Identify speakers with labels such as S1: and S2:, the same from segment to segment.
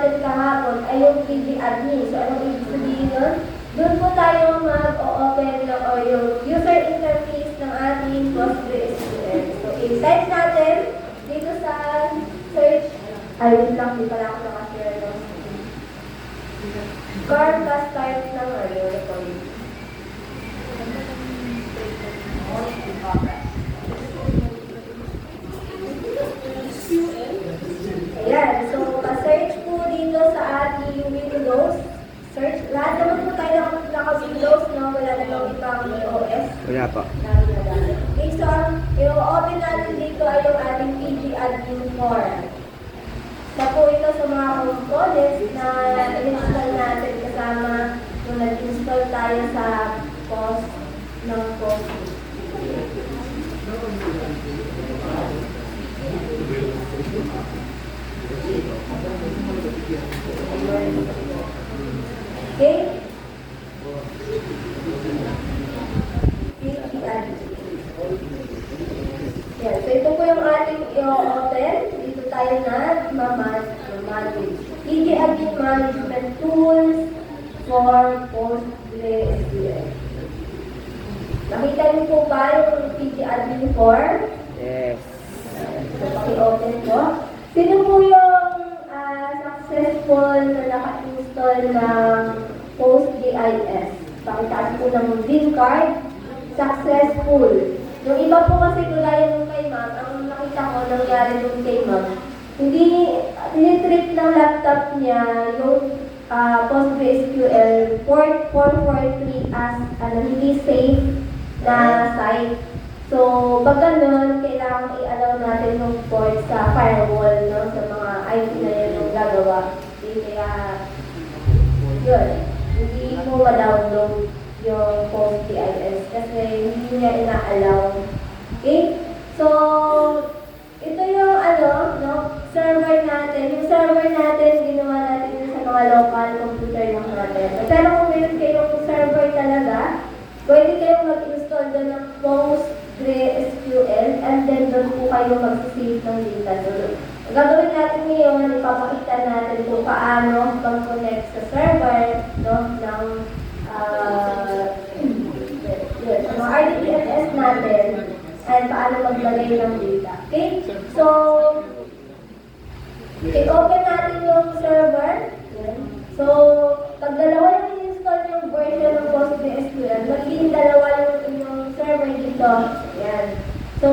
S1: natin kahapon ay yung PG admin. So, anong ibig sabihin nun? Doon po tayo mag-open o yung user interface ng ating PostgreSQL. So, i-type natin dito sa search. Ay, wait lang, di pala ako nakashare ng Carcas type ng recording. Ayan, so pa-search po dito sa ating Windows. Search, lahat naman po tayo naka-Windows, no? Wala namang ibang OS.
S2: Wala pa.
S1: Okay, so i-open natin dito ay yung ating PG admin form. Sa po ito sa mga components na in-install natin kasama kung nag-install tayo sa post ng post. Okay? Yan. So, ito po yung ating i-open. Dito tayo na manage. PG Admin Management Tools for PostgreSQL. Nakita niyo po ba yung PG Admin form?
S2: Yes.
S1: So, paki-open po. Sino po yung successful na naka-install ng PostGIS? Pakitaas po ng green card. Successful. Yung iba po kasi gulaya nung kay Ma'am, ang nakita ko nangyari nung kay Ma'am, hindi tinitrip ng laptop niya yung PostgreSQL port 443 as hindi safe na site. So, pag ganun, kailangan i-allow natin yung port sa firewall, no? Sa mga IP na yun yung gagawa. Kaya, yun. Hindi mo ma-download yung PostGIS kasi hindi niya ina-allow. Okay? So, ito yung server natin. Yung server natin, ginawa natin sa mga local computer lang natin. Pero kung meron kayong server talaga, pwede kayong mag-install doon ng PostgreSQL and then doon po kayo mag-save ng data doon. Ang gagawin natin ngayon, ipapakita natin kung paano mag-connect sa server ng sa mga RDBMS natin and paano maglagay ng data. Okay? So, i-open natin yung server. So, pag dalawa yung in-install yung version ng PostgreSQL, magiging dalawa yung server dito. Yan. So,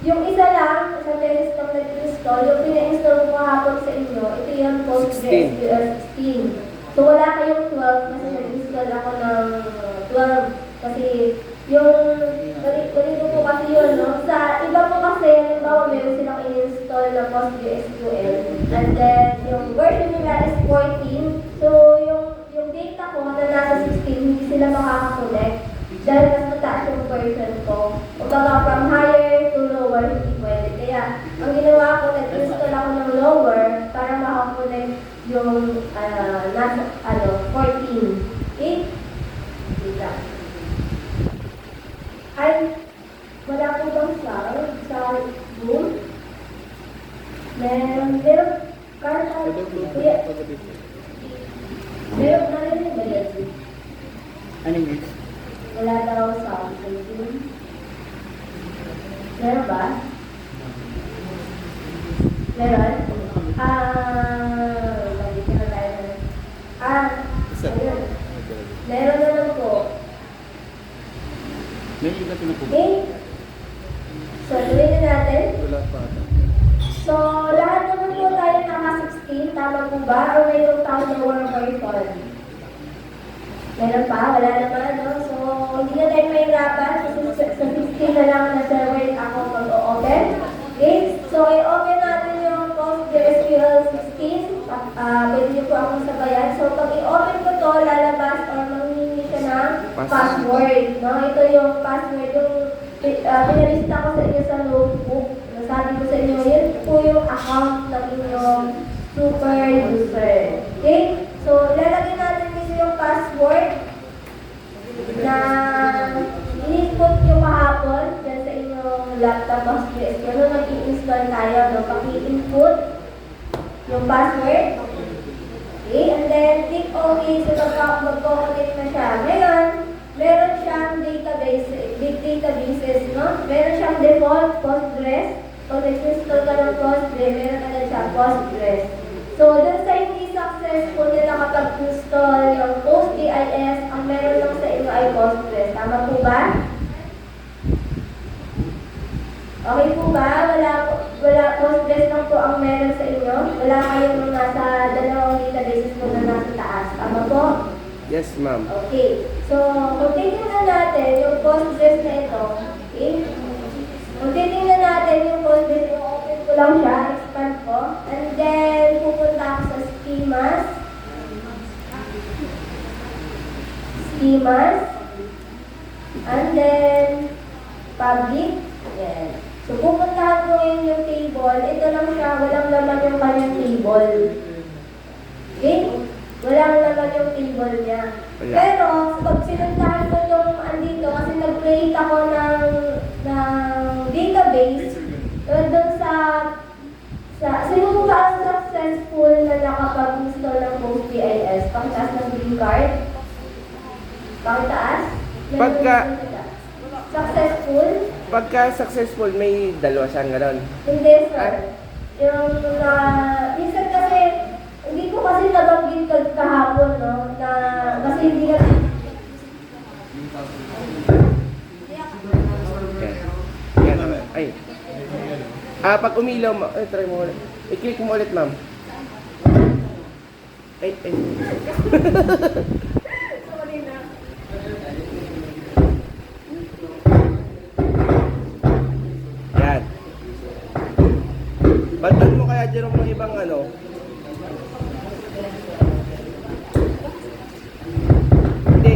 S1: yung isa lang, sa beses ng nag-install, yung pina-install ko kahapon sa inyo, ito yung PostgreSQL 16. So, wala kayong 12 kasi nag-install ako ng 12. Kasi yung, ganito po kasi yun, no? Sa iba po kasi, halimbawa meron silang in-install na PostgreSQL. And then, yung version nila is 14. So, yung data ko na nasa 16, hindi sila makaka-connect. Dahil mas mataas yung version ko. O baka from higher to lower, hindi pwede. Kaya, ang ginawa ko, nag-install ako ng lower para makakonect yung nasa 14. Okay? Dita. Ay, wala po bang sound sa room? Meron karta. Meron na rin yung bayad.
S2: Ano yun?
S1: Wala daw sound sa room. Meron ba? Meron? Balik na tayo. Ayun. Meron na lang po.
S2: May iba pinapubok.
S1: Okay? So, tuloy na natin.
S2: Wala pa.
S1: So, lahat naman po tayo naka-16. Tama po ba? O mayroong tao na work or meron pa? Wala naman, no? So, hindi na tayo mahirapan. Sa 16 na lang na server ako mag-o-open. Okay? So, i-open natin yung PostgreSQL 16. Pwede niyo po akong sabayan. So, pag i-open ko to, lalabas or manghihingi siya ng password. No? Ito yung password. Yung pinalista ko sa inyo sa notebook. Nasabi ko sa inyo, yun po yung account ng inyong super user. Okay? So, lalagyan natin dito yung password na in-input nyo kahapon dyan sa inyong laptop PostgreSQL. Nung nag-i-install tayo, no? Paki-input yung password. Okay, and then click OK, so mag-connect na siya. Ngayon, meron siyang big databases, no? Meron siyang default Postgres. Pag nag-install ka ng Postgres, meron ka na siyang Postgres. So, dun sa hindi successful na nakapag-install ng PostGIS, ang meron lang sa inyo ay Postgres. Tama po ba? Okay po ba? Wala Postgres lang po ang meron sa inyo? Wala kayong nasa dalawang databases po na nasa taas. Tama po?
S2: Yes, ma'am.
S1: Okay. So, kung titingnan natin yung Postgres na ito, okay? Kung titingnan natin yung Postgres, i-open ko lang siya, expand ko, and then pupunta ako sa schemas, and then public, yan. So, pupuntahan ko ngayon yung table. Ito lang siya, walang laman yung kanyang table. Okay? Walang laman yung table niya.
S2: Wala.
S1: Pero, pag sinuntahan ko yung andito, kasi nag-create ako ng database, doon sino ba ang successful na nakapag-install ng PostGIS? Pakitaas ng green card? Pakitaas? Successful?
S2: Pagka successful, may dalawa siyang gano'n.
S1: Hindi, sir. Yung minsan kasi, hindi ko kasi nabanggit kahapon, no? Na, kasi hindi na...
S2: Yan. Yan. Ay. Pag umilaw, try mo ulit. I-click mo ulit, ma'am. Ay.
S1: Sorry na.
S2: Yan. Bantan mo kaya, Jerome, ng ibang ano? Hindi.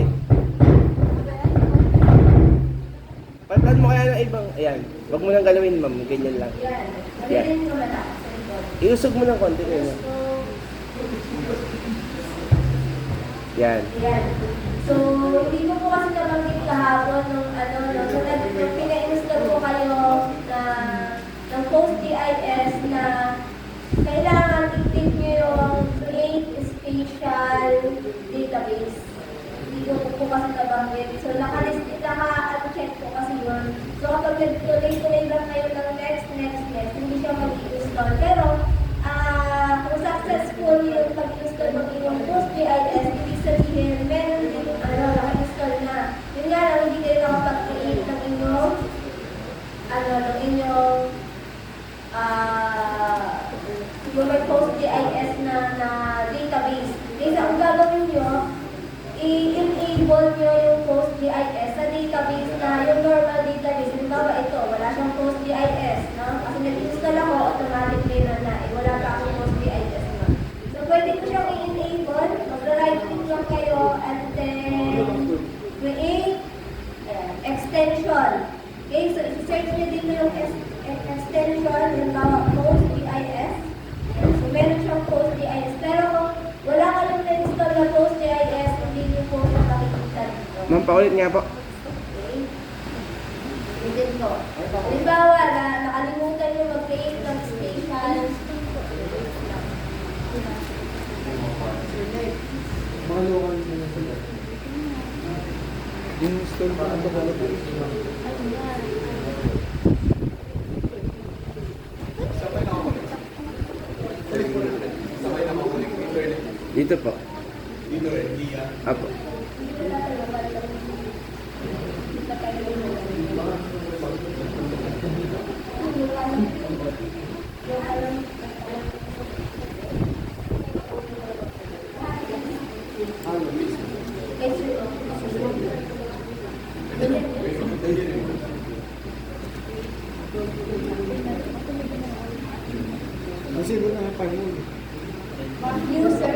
S2: Bantan mo kaya ng ibang, ayan. Huwag mo nang galawin, ma'am. Ganyan lang.
S1: Yan.
S2: Yan.
S1: Sabihin ko na.
S2: Iusog mo ng konti. Ganyan. Yan.
S1: Yan. So, hindi ko po kasi nabanggit kahapon nung nung pina-install ko kayo na ng PostGIS na kailangan i-click nyo yung create spatial database. Hindi ko po kasi nabanggit. So, naka-check ko kasi yun. So, kapag nag-tuloy-tuloy lang kayo ng next, hindi siya mag-i-install. Pero, kung successful yung pag-install ng inyong PostGIS, ibig sabihin, meron din naka-install na. Yun nga lang, hindi kayo nakapag-create ng inyong yung may PostGIS na database. Kasi ang gagawin nyo, i-enable nyo yung PostGIS sa database na yung normal database. Halimbawa ito, wala siyang PostGIS, no? Kasi nag-install ako, automatic meron na. Wala pa akong PostGIS, no? So, pwede ko siyang i-enable. Mag-right click lang kayo and then create extension. Okay, so i-search nyo dito yung extension, halimbawa PostGIS. So, meron siyang PostGIS. Pero kung wala ka lang na-install na PostGIS, hindi nyo po siya makikita dito.
S2: Ma'am, paulit nga po.
S1: Okay? Ulitin ko. Halimbawa, nakalimutan nyo mag-create ng spatial.
S3: Mga local na sila. Yung store pa ang bahala po.
S2: Dito po.
S3: Dito rin, Lia.
S2: Apo.
S3: Kasi doon na panahon.
S1: User.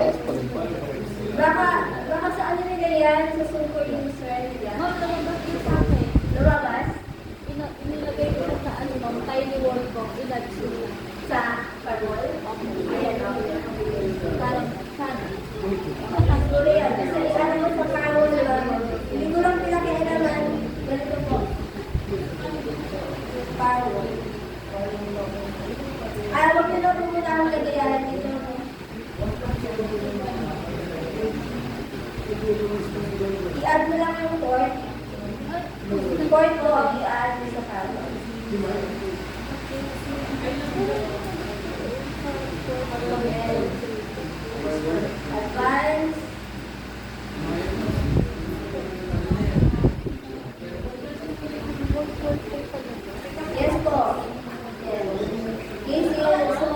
S1: Baka sa ano nila yan? Sa super user nila? Lumabas?
S4: Inilagay ko siya sa ano, ma'am, tiny wall ko, ilagay ko siya.
S1: Sa firewall? Ayan, okay.
S4: Parang, sana.
S1: Siguro yan. Kasi ano mo sa firewall nila, hindi ko lang pinakailaman. Ganito po. Firewall. Huwag nyo lang muna akong kagayaran dito. I-add mo lang yung port. Port mo ang i-add mo sa Canvas. Advance. Yes po. Yes. Yes, yun. So,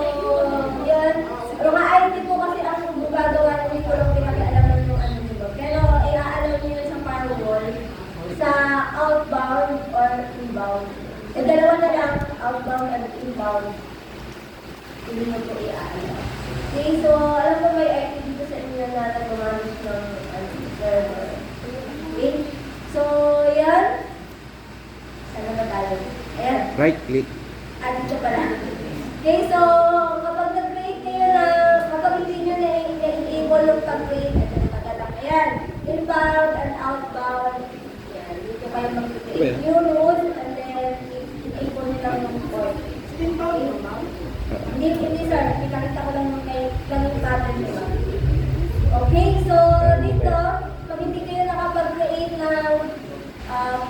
S1: yun. Mga IT po kasi ang gumagawa ng hindi ko lang pinag-aalaman yung ano nito. Pero i-aalam nyo yun sa firewall, sa outbound or inbound. Eh, dalawa na lang, outbound and inbound. Hindi nyo po i-aalam. Okay, so, alam ko may IT dito sa inyo na nag-manage ng server. Okay? So, yan. Sana na tayo. Ayan.
S2: Right click.
S1: Dito pala. Okay, so kapag nag-create kayo na, kapag hindi nyo na-enable yung pag-create, ito na tagalak. Ayan, inbound and outbound. Ayan, dito kayo mag-create new rule and then enable nyo lang yung port. Okay? Hindi sir, pinakita ko lang yung pattern nyo. Okay, so dito, pag hindi kayo nakapag-create ng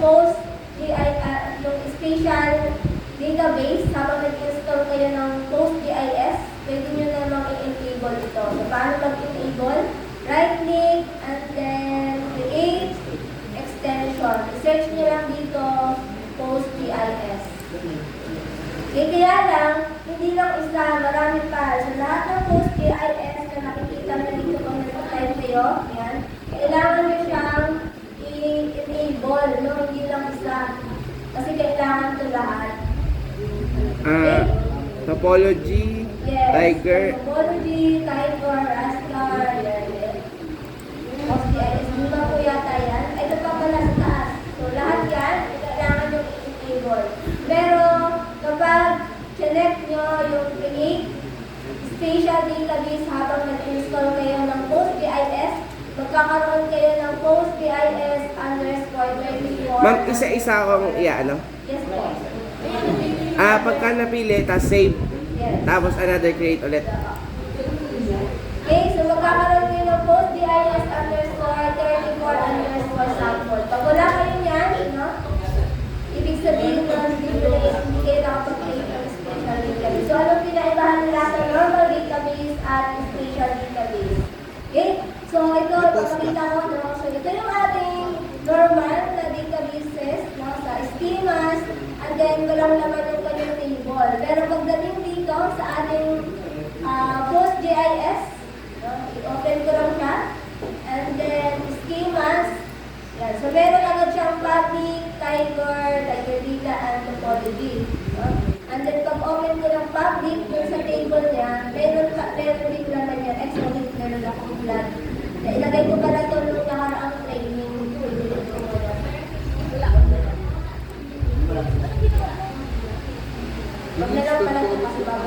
S1: post, yung special database, habang nag-install kayo ng PostGIS, pwede nyo namang i-enable ito. So, paano mag-enable? Right-click, and then create extension. I-search nyo lang dito, PostGIS. Okay, kaya lang, hindi lang isa, marami pa. So, lahat ng PostGIS na nakikita nyo dito kung nasa-type kayo, yan, kailangan nyo siyang i-enable, no? Hindi lang isa. Kasi kailangan ito lahat.
S2: Topology,
S1: Yes.
S2: Tiger.
S1: Topology, Tiger, Raster, PostGIS. Lima po yata yan. Ito pa pala sa taas. So, lahat yan, kailangan yung i-enable. Pero, kapag select nyo yung create spatial database habang nag-install kayo ng PostGIS, magkakaroon kayo ng PostGIS_24.
S2: Ma'am, isa-isa akong ano?
S1: Yes po.
S2: Pagka napili, tas save.
S1: Yes.
S2: Tapos another create ulit.
S1: Okay, so magkakaroon kayo ng PostGIS_34_sample. Pag wala kayo niyan, no? Ibig sabihin na hindi kayo nakapag-create ng special database. So, anong pinaibahan nila sa normal database at special database? Okay? So, ito, ipapakita ko, no? So, ito yung ating normal na databases, no? Sa schemas, and then walang naman yung kanyang table. Pero pagdating dito sa ating PostGIS, no? I-open ko lang siya, and then schemas, yan. So, meron agad siyang public, Tiger data, and topology. No? And then, pag open ko ng public, dun sa table niya, meron din naman yan. Actually, meron akong vlog. Ilagay ko pala ito nung nakaraang training. Wag na lang pala ito kasi bago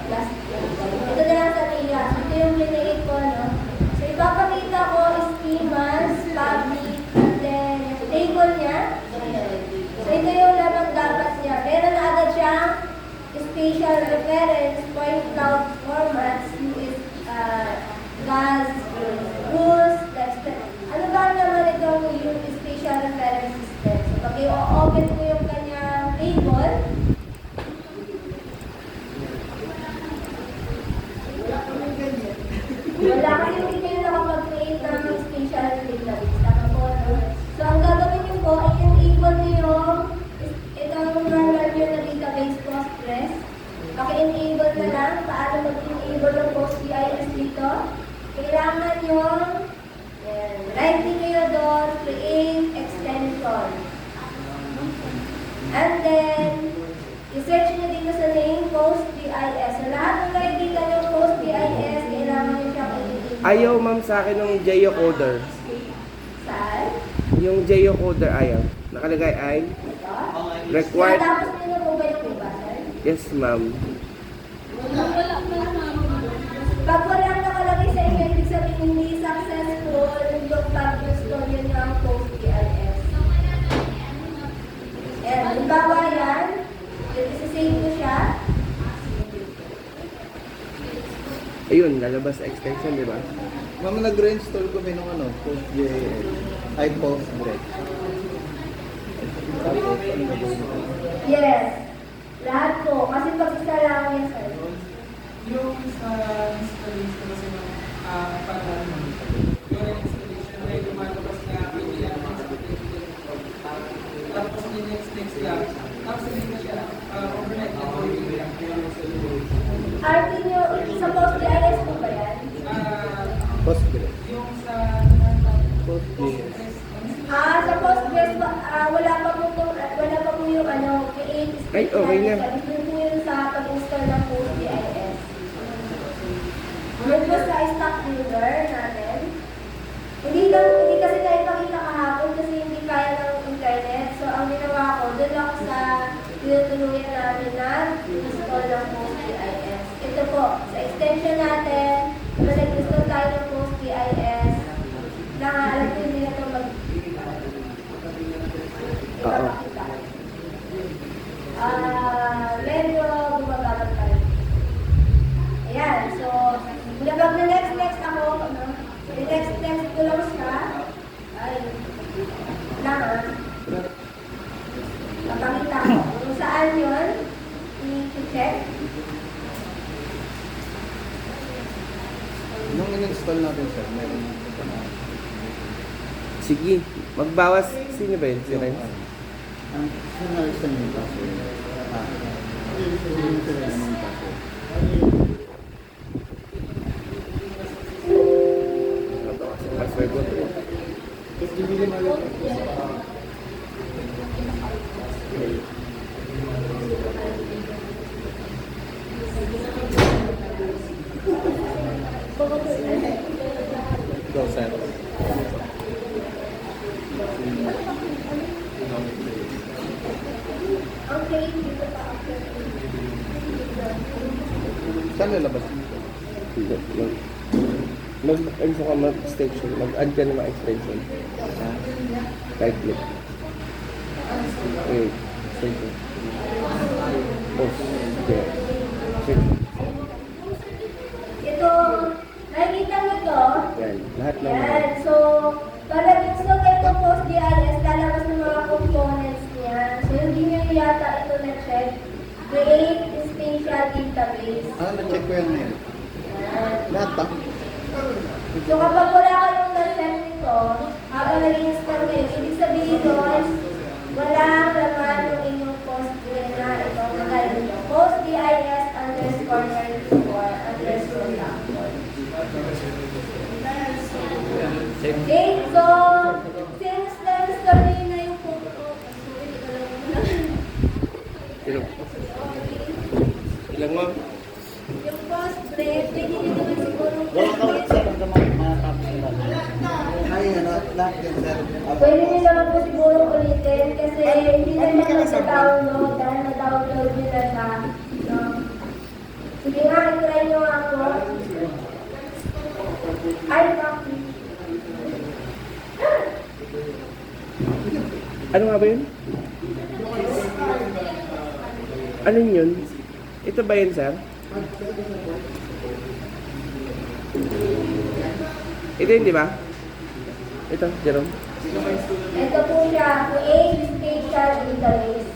S1: last year. Ito na lang sa TIA. Ito yung generate ko, no? So, ipapakita ko schemas, public, and then table niya. So, ito yung lamang dapat niya. Meron na agad siyang spatial reference, point cloud formats, US, gas, rules, ano ba naman itong yung spatial reference system? So, pag i-open ko yung kanyang table, wala kasi hindi kayo nakapag-create ng spatial database. Tama po, no? So, ang gagawin niyo po, i-enable niyo itong normal nyo na database Postgres. Paki-enable na lang. Paano mag-enable ng PostGIS dito? Kailangan yung right-click kayo doon, create extension. And then, i-search nyo dito sa name, PostGIS. So, lahat ng nakikita nyo PostGIS, kailangan nyo siyang i-enable.
S2: Ayaw ma'am sa akin ng geocoder.
S1: Saan?
S2: Yung geocoder ayaw. Nakalagay ay
S1: Ito?
S2: required.
S1: Tapos nyo na po ba yung iba, sir?
S2: Yes ma'am.
S4: Wala pa naman.
S1: Pag walang nakalagay sa inyo, ibig sabihin hindi successful yung pag-install yun ng PostGIS. Ayan, halimbawa yan, isa-save ko siya.
S2: Ayun, lalabas sa extension, di ba?
S5: Mama, nag-reinstall kami ng PostGIS. Ay, Postgres. Tapos, ano gagawin ko?
S1: Yes. Lahat po. Kasi pag-isa lang yan, sir.
S6: Yung sa installation kasi ng pag-ano, yung installation na yung lumalabas na kailangan sa tapos next lang. Tapos hindi na siya overnight na order lang.
S1: RT nyo, sa post-GIS po ba yan?
S5: Postgres.
S6: Yung sa
S5: PostGIS.
S1: Sa Postgres, wala pa po yung create
S2: Ay, okay na.
S1: Yun po yung sa pag-install ng PostGIS. Yun po sa stock viewer natin. Hindi kasi tayo pakita kahapon kasi hindi kaya ng internet. So, ang ginawa ko, doon ako sa tinutuluyan namin na install ng PostGIS. Ito po, sa extension natin, kung nag-install tayo ng PostGIS, alam ko hindi na ito ipapakita. Medyo bumabagag pa rin. Ayan, so, pag na next ako, next ko lang siya, ay, lang papakita ko. Kung saan yun, i-check.
S5: Nung in-install natin, sir, meron
S2: Sige, magbawas. Sino ba yun? Si Renz?
S5: ang sinalisan yung password. Sinalisan yung password.
S2: Password ko.
S3: Tapos bibili mo ulit.
S5: Go, sir.
S1: Okay, dito pa ako.
S5: Saan lalabas mo?
S2: Mag-ano ka mag-extension. Mag-add ka ng mga extension. Right click. Okay. Extension. Post. Okay. Check.
S1: Ito, nakikita mo ito?
S2: Yan. Lahat ng
S1: Yan. So, pag install kayo ng PostGIS, lalabas ng mga components niya. So, hindi nyo yata ito na-check. Create spatial database.
S5: Na-check ko yan ngayon.
S1: Yan.
S5: Lahat ba?
S1: So, kapag wala kayong na-set nito, habang nag-install kayo, ibig sabihin doon, walang laman yung inyong PostGIS na ito. Kagaya nito. PostGIS underscore 94 underscore download. Okay, so, since na-install nyo na yung photo,
S2: Ilang? Ilang mo?
S1: yung Postgres, pwede nyo naman siguro
S5: Wala ka ulit, sir. Ang mga tapos nila. Ay, lahat yan, sir.
S1: pwede nyo naman po siguro ulitin kasi hindi naman nasa-download dahil na-download nyo na siya. No? Sige nga, i-try nyo ako. Ay, bakit?
S2: Ano nga ba yun? Ano yun? Ito ba yun, sir? Ito yun, di ba? Ito, Jerome.
S1: Ito po siya, create spatial database.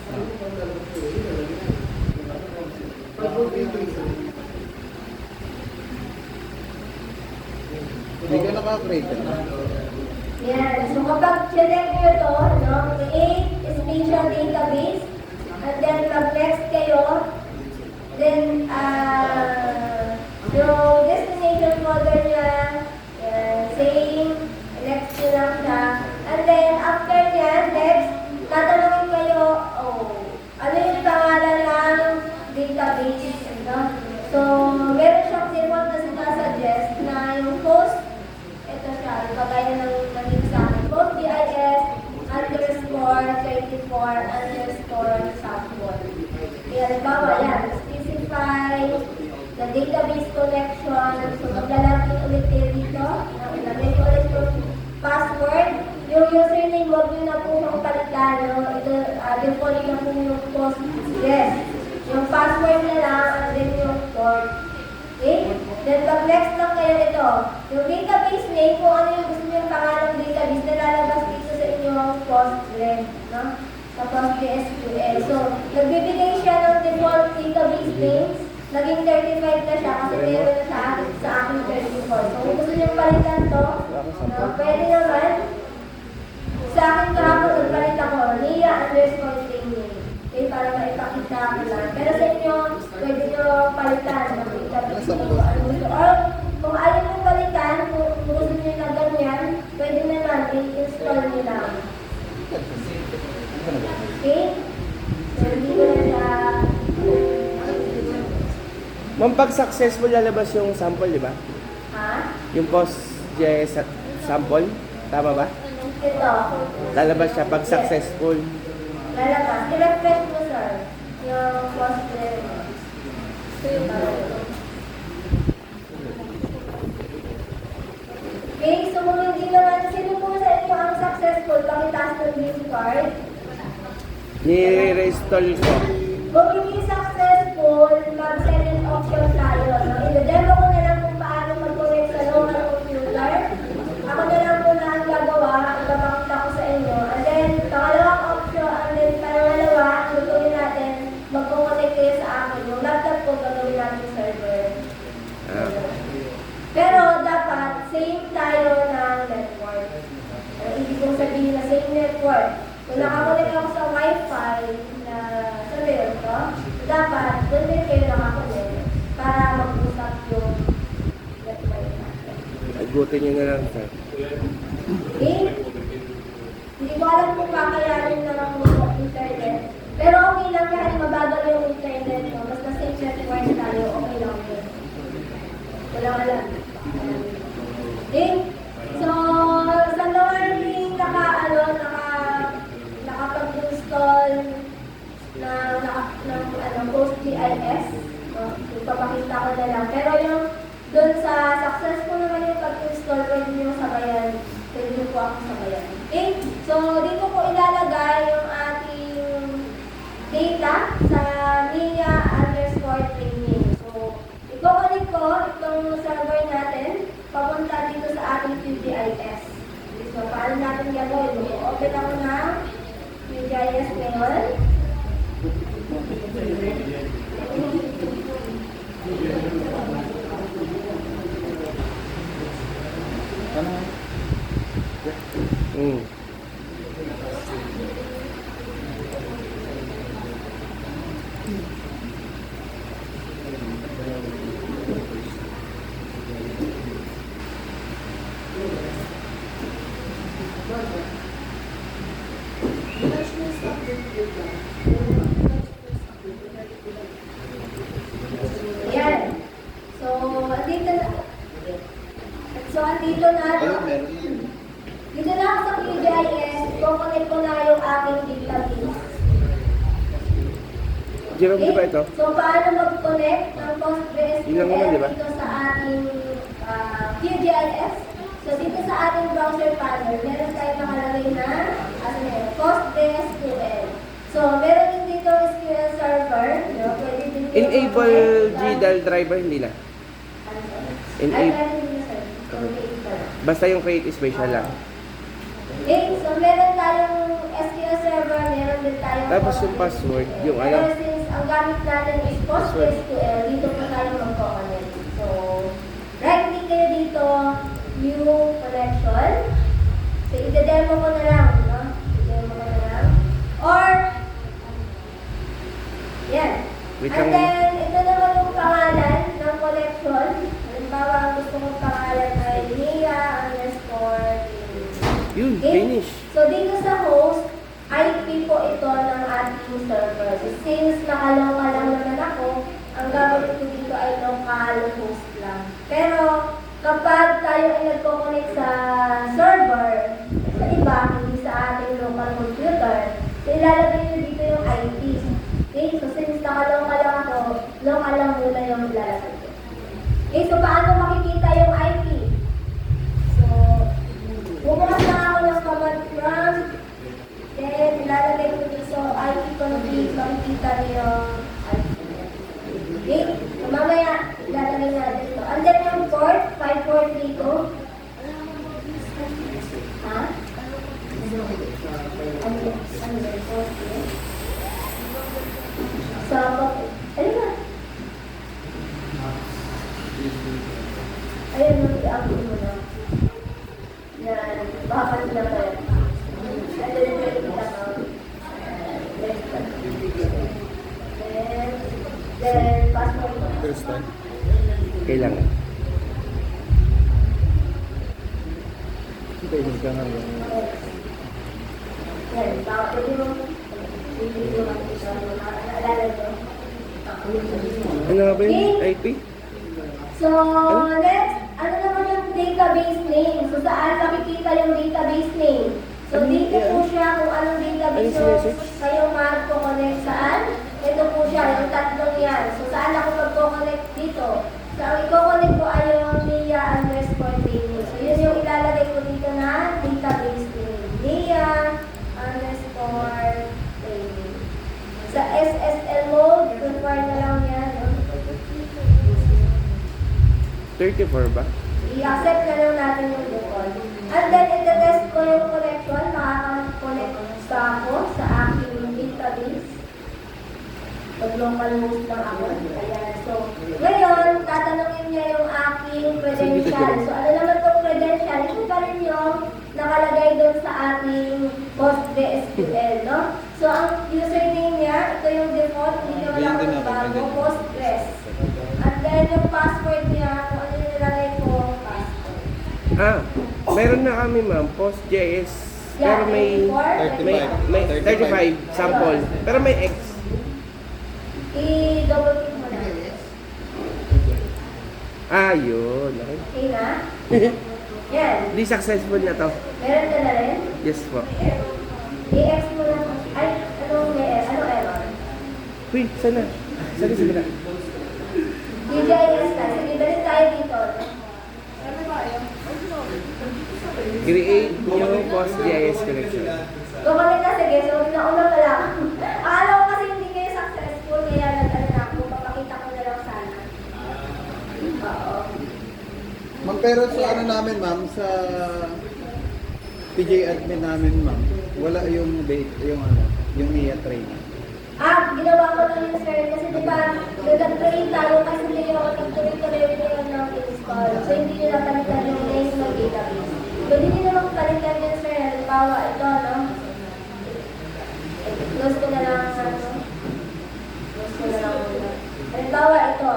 S5: Hindi ka naka-create.
S1: Yan. So kapag select nyo ito, no, create spatial database, and then mag-next kayo, then yung destination folder niya, same, next nyo lang siya, and then after nyan, next, tatanungin kayo, ano yung pangalan ng database, no? So, meron siyang sirwang na sinasuggest na yung post, ito siya, yung kagaya ng naging sa akin, PostGIS underscore 24 underscore sample. Kaya halimbawa yan, specify the database collection. So, maglalagay ulit kayo dito. Ilagay ko ulit yung password. Yung username, huwag nyo na po siyang palitan. No? Ito, default na po yung PostGIS. Yung password na lang, and then yung port. Okay? Then pag next lang kayo ito, yung database name, kung ano yung gusto nyo yung pangalang database na lalabas dito sa inyong Postgres, no? Sa PostgreSQL. So, nagbibigay siya ng default database names, naging 35 na siya kasi meron na sa aking 34. So, kung gusto nyo palitan to, no, pwede naman, sa akin kahapon nagpalit ako, Nia_training. Okay, para maipakita ko lang. Pero sa inyo, pwede nyo palitan. Or kung alin yung palitan, kung gusto nyo na ganyan, pwede naman i-install nyo lang. Okay? So, hindi ko na siya...
S2: Ma'am, pag successful lalabas yung sample, di ba?
S1: Ha?
S2: Yung Postgres sample, tama ba?
S1: Ito.
S2: Lalabas siya pag successful.
S1: Lalabas. I-refresh mo, sir. Yung Postgres. Okay, so kung hindi naman, sino po sa inyo ang successful pakitaas ng green card?
S2: Ni-reinstall ko.
S1: Kung hindi successful, mag-second option tayo. No? I-demo ko na lang kung paano mag-connect sa local computer. Ako na lang po na ang gagawa, ang papakita ko sa inyo. And then, pangalawang option, and then pangalawa, ang gagawin natin, mag-connect kayo sa akin. Yung laptop ko, gagawin natin server.
S2: Ah.
S1: Pero dapat, same tayo ng network. Ang ibig kong sabihin na same network. Kung nakakunik ako sa Wi-Fi na sa mail ko, dapat doon din kayo nakakunik para mag-usap yung network natin.
S2: Agutin nyo na lang, sir.
S1: Okay? Hindi ko alam kung kakayanin ng internet. Pero okay lang kahit mabagal yung internet mo. Basta safe network tayo, okay lang yun. Walang alam. Okay? So, sa learning, nakapag-install ng PostGIS. Ipapakita ko na lang. Pero yung doon sa successful naman yung pag-install, pwede nyo sabayan. Pwede nyo po ako sabayan. Okay? So, dito po ilalagay yung ating data sa Nia_training. So, iko-connect ko itong server natin papunta dito sa ating QGIS. So, paano natin gagawin? Open ako ng QGIS ngayon.
S2: Hmm.
S1: Ayan. So, andito na.
S5: Ayun, meron yun.
S1: Dito na ako sa QGIS, kukunik ko na yung aking database.
S2: Jerome, di ba ito?
S1: So, paano mag-connect ng PostgreSQL
S2: Yun lang naman, di ba?
S1: dito sa ating QGIS? So, dito sa ating browser panel, meron tayong nakalagay na PostgreSQL. So, meron din dito SQL server. No? Pwede din dito
S2: Enable
S1: mag-connect.
S2: GDAL driver, hindi na.
S1: Ay,
S2: Enable.
S1: meron din sir. Okay, sir.
S2: Basta yung create special lang.
S1: Okay, so meron tayong SQL server, meron din tayong
S2: Tapos yung password, yung
S1: Pero
S2: ano.
S1: since ang gamit natin is PostgreSQL, dito po tayo mag-connect. So, right-click kayo dito, New Connection. So, i-demo ko na lang, no? I-demo ko na lang. Or, yan.
S2: Wait
S1: And
S2: lang.
S1: then, ito naman yung pangalan ng connection. Halimbawa, ang gusto kong pangalan ay Nia_.
S2: Yun,
S1: Okay?
S2: finish.
S1: So, dito sa host, IP po ito ng ating server. So, since nakaloka lang naman ako, ang gagawin ko dito ay local host lang. Pero, kapag tayo ay nagko-connect sa server, sa iba, hindi sa ating local computer, so ilalagay nyo dito yung IP. Okay? So, since nakaloka lang ako, local lang muna yung ilalagay ko. Okay? So, paano makikita yung IP? So, bubukas lang ako ng command prompt. Then, ilalagay ko dito sa IP config, makikita niyo yung IP. Okay? So, mamaya, ilalagay natin ito. And then, Ayun, mag-i-upload mo na. Yan, baka sila kayo. And then, credit account. Then, passport mo.
S3: First time.
S2: Kailangan.
S3: Pwede ka nga lang.
S1: Yan, baka pwede mo. Hindi mo makikita mo. Naalala mo.
S2: Ano nga ba yun?
S1: Okay.
S2: IP?
S1: So, next, ano naman yung database name? So, saan makikita yung database name? So,
S2: Ano
S1: dito
S2: yan?
S1: po siya kung anong database
S2: Ano yung message?
S1: kayo mag-connect saan. Ito po siya, yung tatlong yan. So, saan ako mag-connect dito? So, ang i-connect ko ay yung NIA_training. So, yun yung ilalagay ko dito na database name. NIA_training. Sa SSL mode, confirm na lang yan. No?
S2: 34 ba?
S1: I-accept na lang natin yung default. And then, ito-test ko yung connection. Makaka-connect sa ako sa aking database. Pag-local host lang ako. Ayan. So, ngayon, tatanungin niya yung aking credential. So, ano naman itong credential? Ito pa rin yung nakalagay doon sa ating PostgreSQL, no? So, ang username niya, ito yung default. Hindi naman ako nagbago. Postgres. And then, yung password niya, kung ano yung nilagay ko, password.
S2: Ah, meron na kami ma'am, PostJS. Pero may 35 sample. Pero may X.
S1: I-double click mo na.
S2: Ah, yun. Okay.
S1: Okay na? Yan.
S2: Di successful na to.
S1: Meron ka na rin?
S2: Yes po.
S1: I-X mo na. Ay, anong may anong error?
S2: Wait, sana? Sana sila.
S1: DJIS na. Sige, balik tayo dito.
S2: Create new PostJS connection.
S1: Gumamit na, sige. So, nauna pa lang. Akala ko kasi hindi kayo successful, kaya nag-ano na ako. Papakita ko na lang sana. Oo.
S5: Ma'am, pero sa ano namin, ma'am, sa PJ admin namin, ma'am, wala yung date, yung ano, yung NIA training.
S1: Ginawa ko lang yun, sir. Kasi di ba, nag-train tayo kasi hindi ako nag-tuloy-tuloy yun ng install. So, hindi nyo napalitan yung name ng database. Pwede nyo naman palitan yun, sir. Halimbawa, ito, no? Close ko na lang, ano? Close ko na lang muna. Halimbawa, ito.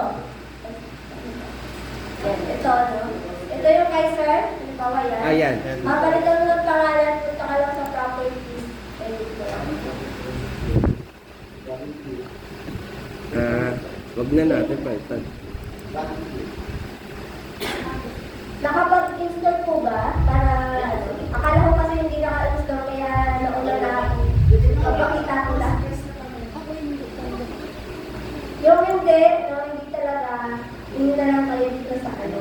S1: Yan, ito, no? Ito yung kay sir. Halimbawa, yan.
S2: Ayan.
S1: Mapalitan mo ng pangalan, punta ka lang sa properties. Edit mo lang.
S2: Ah, wag na natin palitan.
S1: Nakapag-install po ba? Para, ano, akala ko kasi hindi naka-install kaya nauna na ako. Papakita ko lang.
S4: Ako hindi talaga.
S1: Yung hindi, no, hindi talaga, hindi na lang kayo dito sa ano.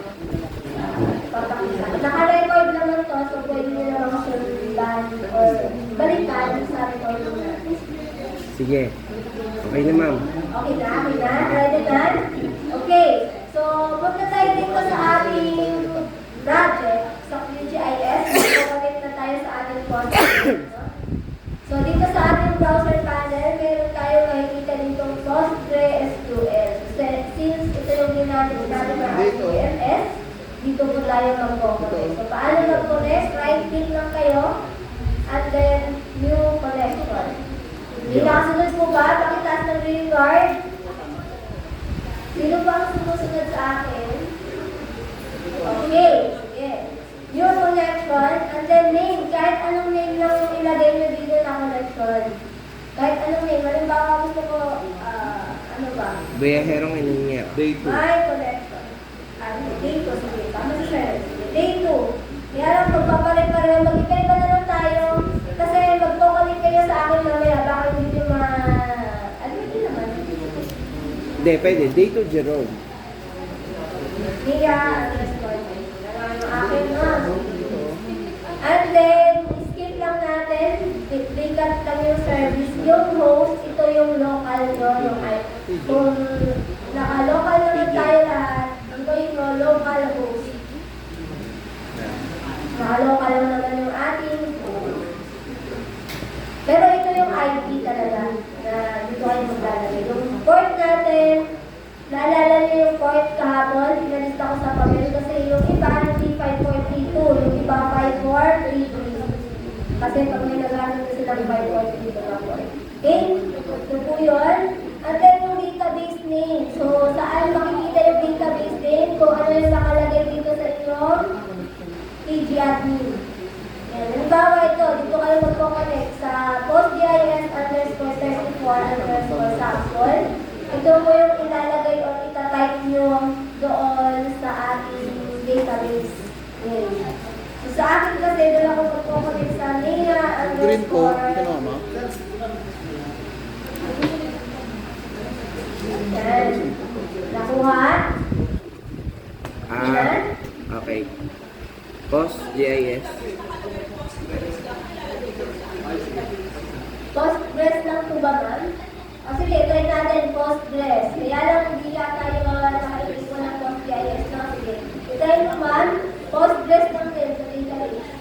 S1: Papakita. Naka-record naman to, so pwede nyo naman sundan or balikan sa recording natin.
S2: Sige. Okay na ma'am.
S1: Okay na? Okay na? Ready na? Okay. So, punta tayo dito sa ating project sa QGIS. Connect na tayo sa ating project. So, dito sa ating browser panel, meron tayo makikita dito PostgreSQL. Since ito yung ginamit natin ng HTMS, dito po tayo mag-connect. So, paano mag-connect? Right-click lang kayo and then new connection. Hindi nakasunod po ba? Pakitaas ng green card. Sino ba ang sumusunod sa akin? Okay. Yes. New connection. And then name. Kahit anong name lang yung ilagay nyo dito na connection. Kahit anong name. Halimbawa gusto ko, ano ba?
S2: Bayaherong ininya.
S5: Day 2.
S1: My connection. Day 2. Sige. Tama si Sir. Day 2. Kaya lang magpapareho. Mag-iba na lang tayo. Kasi magpo-connect kayo sa akin mamaya. Baka hindi nyo ano yun naman?
S2: Hindi, pwede. Day to Jerome.
S1: Via underscore. Yung akin na. And then, skip lang natin. Bigkat lang yung service. Yung host, ito yung local nyo. Yung kung naka-local naman tayo lahat, ito yung local host. Naka-local naman yung ating host. Pero ito yung IP talaga na dito kayo maglalagay. Yung port natin, naalala niyo yung port kahapon, pinalista Kasi pag may nagano na silang bytecode, dito na po. Okay? Ito po yun. And then yung database name. So, saan makikita yung database name? Kung ano yung nakalagay dito sa inyong PG-admin. Yan. Halimbawa ito, dito kayo magkoconnect sa postgis_34_sample. Ito po yung ilalagay o itatype nyo doon sa ating database. Yan. So, sa akin kasi, doon ako magkoconnect sa
S5: Green po,
S1: NIA_.
S5: kinama.
S1: Yan. Nakuha?
S2: Okay. Post GIS.
S1: Postgres lang po ba, ma'am? O sige, try natin Postgres. Kaya lang hindi yata yung nakalitis ko ng PostGIS. No? Sige. Try mo, ma'am. Postgres lang din sa database.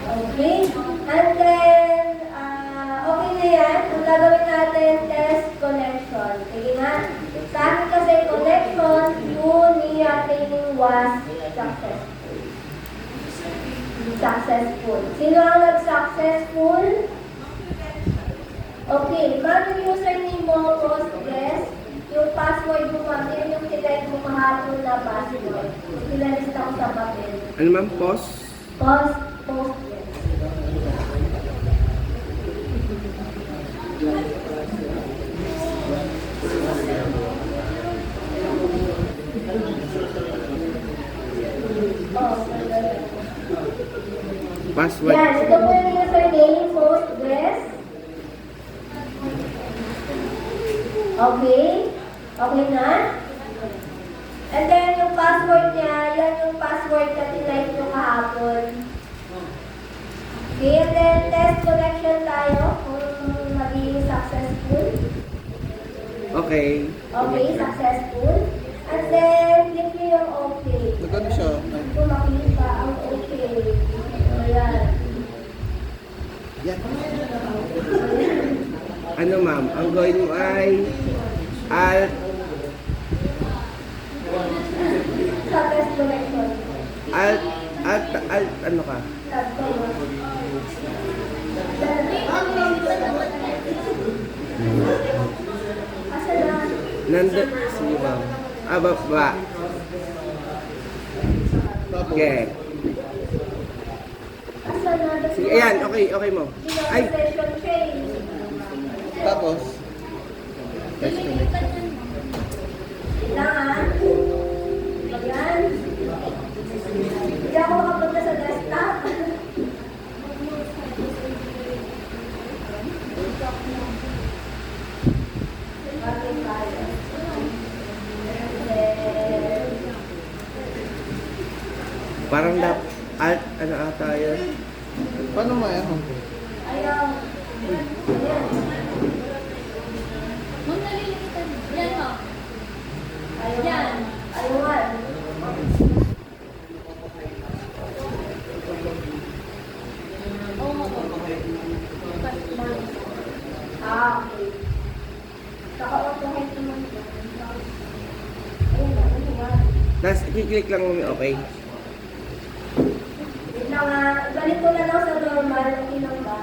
S1: Okay. And then, okay na yan. Ang gagawin natin, test connection. Sige nga. Sa akin kasi connection to NIA training was successful. Sino ang nag-successful? Okay. Ma'am, yung username mo, Postgres, yung password mo, ma'am, yun yung tinay mo kahapon na password. Pinalista ko sa papel.
S2: Ano ma'am? Post?
S1: Postgres.
S2: Password.
S1: Yan, ito po yung username, Postgres. Okay? Okay na? And then yung password niya, yan yung password na tinake nyo kahapon. Okay, and then test connection tayo kung magiging successful.
S2: Okay.
S1: Okay, successful. And then, click nyo yung okay.
S5: Nagano siya?
S1: Ito makikita ang okay. Ayan.
S5: Yan.
S2: Ano ma'am? Ang gawin mo ay alt
S1: Sa test connection.
S2: ano ka?
S1: Tab ko. Asa na?
S2: Nandun. Sige ma'am. Baba.
S5: Tapos,
S2: Okay.
S1: Asa na?
S2: Sige, ayan. Okay mo. Ay!
S1: Session change.
S5: tapos, test connect.
S1: Kailangan. Ayan. Hindi ako makapunta sa desktop. Bakit tayo? Then,
S2: Parang alt ano ata yun?
S5: Paano ano?
S1: ayaw. Ayan.
S4: Ma'am, nalilimutan. Yan, ma'am.
S1: Ayaw.
S4: Yan.
S1: Ayawan.
S4: Oo, ma'am.
S1: Okay. Naka-autohide naman ito. Ayun na, ano yan?
S2: Tapos i-click lang mo yung okay.
S1: Wait lang nga, balik ko na lang sa normal, okay lang ba?